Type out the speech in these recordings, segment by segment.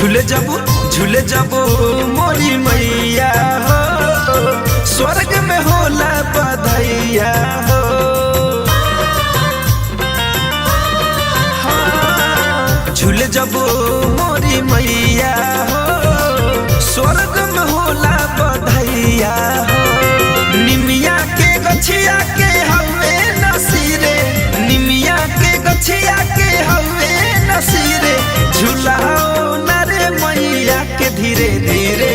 झूले जबो मोरी मैया हो, स्वर्ग में होला बधैया हो। झूले जबो मोरी मैया हो, स्वर्ग में होला बधैया हो। निमिया के गछिया के हवे नसीरे, निमिया के गछिया के हवे नसीरे। झूलाओ नरे मैया के धीरे धीरे,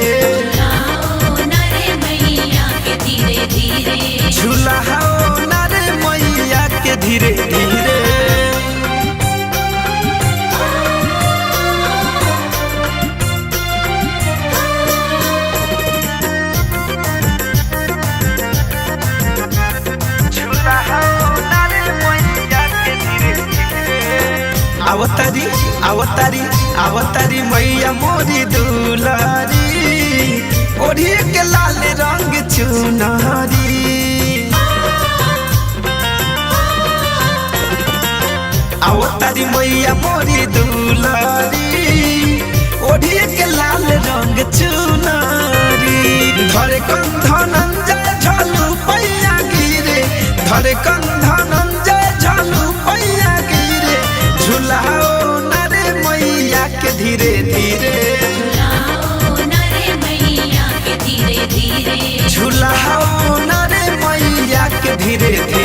झूलाओ नरे मैया के धीरे धीरे। अवतारी अवतारी अवतारी मैया मोरी दुलारी, ओढ़ी के लाल रंग चुनारी। अवतारी मैया मोरी दुलारी, ओढ़ी के लाल रंग चुनारी। धरे कंधनंजय झलू पैया गिरे, धरे कंधनंजय झलू पैया गिरे। झूलाओ नरे मैया के धीरे धीरे, झूलाओ नरे मैया के धीरे धीरे।